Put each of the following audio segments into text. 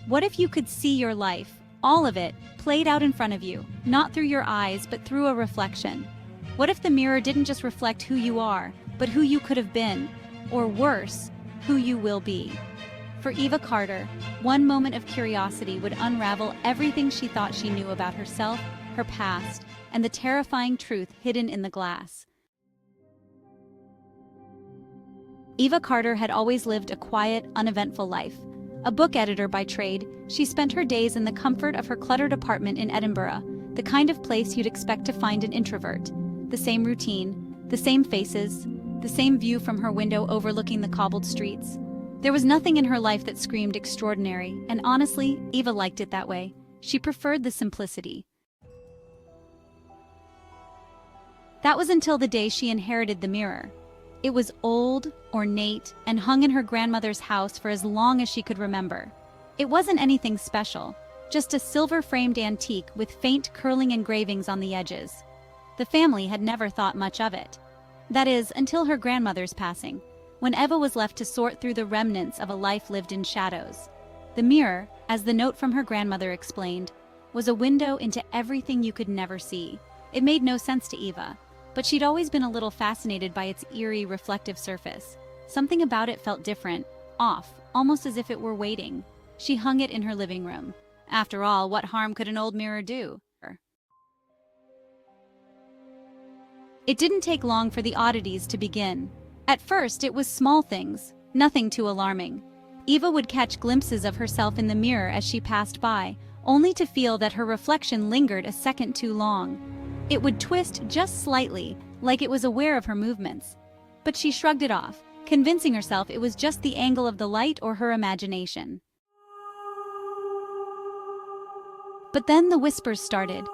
What if you could see your life, all of it, played out in front of you, not through your eyes, but through a reflection? What if the mirror didn't just reflect who you are, but who you could have been, or worse, who you will be? For Eva Carter, one moment of curiosity would unravel everything she thought she knew about herself, her past, and the terrifying truth hidden in the glass. Eva Carter had always lived a quiet, uneventful life. A book editor by trade, she spent her days in the comfort of her cluttered apartment in Edinburgh, the kind of place you'd expect to find an introvert. The same routine, the same faces, the same view from her window overlooking the cobbled streets. There was nothing in her life that screamed extraordinary, and honestly, Eva liked it that way. She preferred the simplicity. That was until the day she inherited the mirror. It was old, ornate, and hung in her grandmother's house for as long as she could remember. It wasn't anything special, just a silver-framed antique with faint curling engravings on the edges. The family had never thought much of it. That is, until her grandmother's passing, when Eva was left to sort through the remnants of a life lived in shadows. The mirror, as the note from her grandmother explained, was a window into everything you could never see. It made no sense to Eva, but she'd always been a little fascinated by its eerie, reflective surface. Something about it felt different, off, almost as if it were waiting. She hung it in her living room. After all, what harm could an old mirror do? It didn't take long for the oddities to begin. At first, it was small things, nothing too alarming. Eva would catch glimpses of herself in the mirror as she passed by, only to feel that her reflection lingered a second too long. It would twist just slightly, like it was aware of her movements. But she shrugged it off, convincing herself it was just the angle of the light or her imagination. But then the whispers started.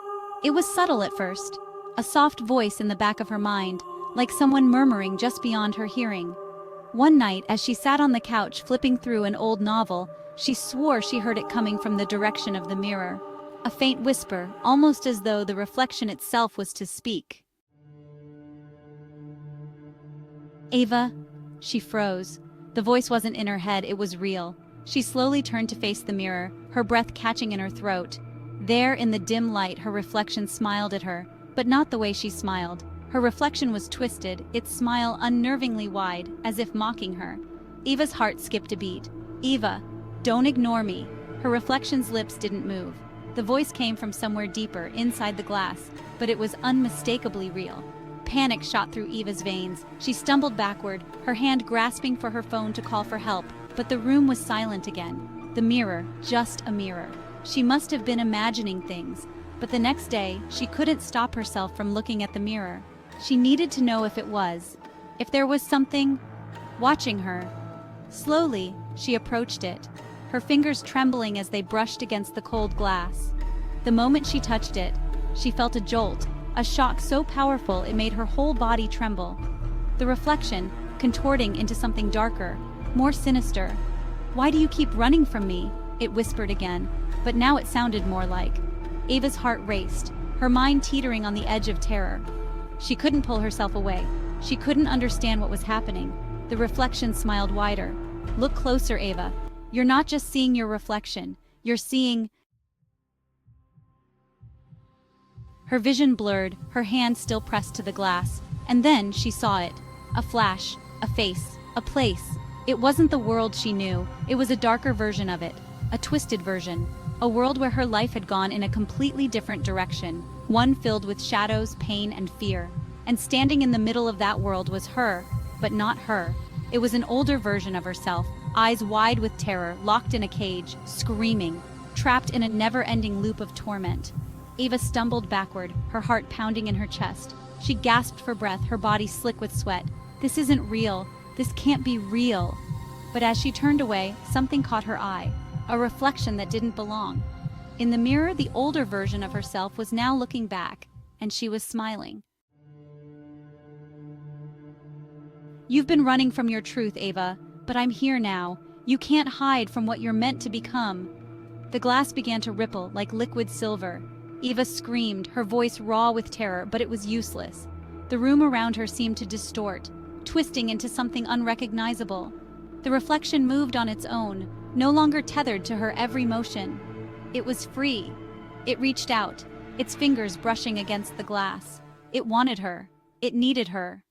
It was subtle at first, a soft voice in the back of her mind, like someone murmuring just beyond her hearing. One night, as she sat on the couch flipping through an old novel, she swore she heard it coming from the direction of the mirror. A faint whisper, almost as though the reflection itself was to speak. "Eva." She froze. The voice wasn't in her head, it was real. She slowly turned to face the mirror, her breath catching in her throat. There, in the dim light, her reflection smiled at her, but not the way she smiled. Her reflection was twisted, its smile unnervingly wide, as if mocking her. Eva's heart skipped a beat. "Eva, don't ignore me." Her reflection's lips didn't move. The voice came from somewhere deeper, inside the glass, but it was unmistakably real. Panic shot through Eva's veins. She stumbled backward, her hand grasping for her phone to call for help, but the room was silent again. The mirror, just a mirror. She must have been imagining things, but the next day, she couldn't stop herself from looking at the mirror. She needed to know if it was, if there was something watching her. Slowly, she approached it, her fingers trembling as they brushed against the cold glass. The moment she touched it, she felt a jolt, a shock so powerful it made her whole body tremble. The reflection, contorting into something darker, more sinister. "Why do you keep running from me?" it whispered again, but now it sounded more like. Eva's heart raced, her mind teetering on the edge of terror. She couldn't pull herself away. She couldn't understand what was happening. The reflection smiled wider. "Look closer, Eva. You're not just seeing your reflection. You're seeing..." Her vision blurred, her hand still pressed to the glass. And then she saw it. A flash, a face, a place. It wasn't the world she knew. It was a darker version of it. A twisted version. A world where her life had gone in a completely different direction. One filled with shadows, pain, and fear. And standing in the middle of that world was her, but not her. It was an older version of herself, eyes wide with terror, locked in a cage, screaming, trapped in a never-ending loop of torment. Eva stumbled backward, her heart pounding in her chest. She gasped for breath, her body slick with sweat. This isn't real. This can't be real. But as she turned away, something caught her eye. A reflection that didn't belong. In the mirror, the older version of herself was now looking back, and she was smiling. "You've been running from your truth, Eva, but I'm here now. You can't hide from what you're meant to become." The glass began to ripple like liquid silver. Eva screamed, her voice raw with terror, but it was useless. The room around her seemed to distort, twisting into something unrecognizable. The reflection moved on its own, no longer tethered to her every motion. It was free. It reached out, its fingers brushing against the glass. It wanted her. It needed her.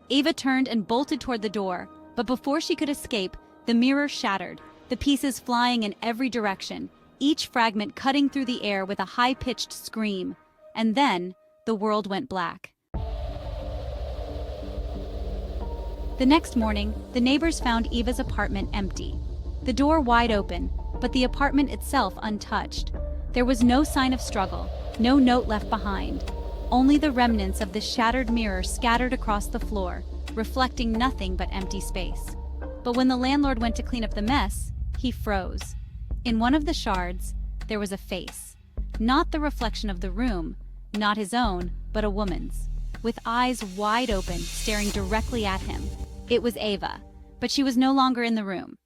Ava turned and bolted toward the door, but before she could escape, the mirror shattered, the pieces flying in every direction, each fragment cutting through the air with a high-pitched scream. And then, the world went black. The next morning, the neighbors found Eva's apartment empty. The door wide open, but the apartment itself untouched. There was no sign of struggle, no note left behind. Only the remnants of the shattered mirror scattered across the floor, reflecting nothing but empty space. But when the landlord went to clean up the mess, he froze. In one of the shards, there was a face. Not the reflection of the room, not his own, but a woman's, with eyes wide open, staring directly at him. It was Ava, but she was no longer in the room.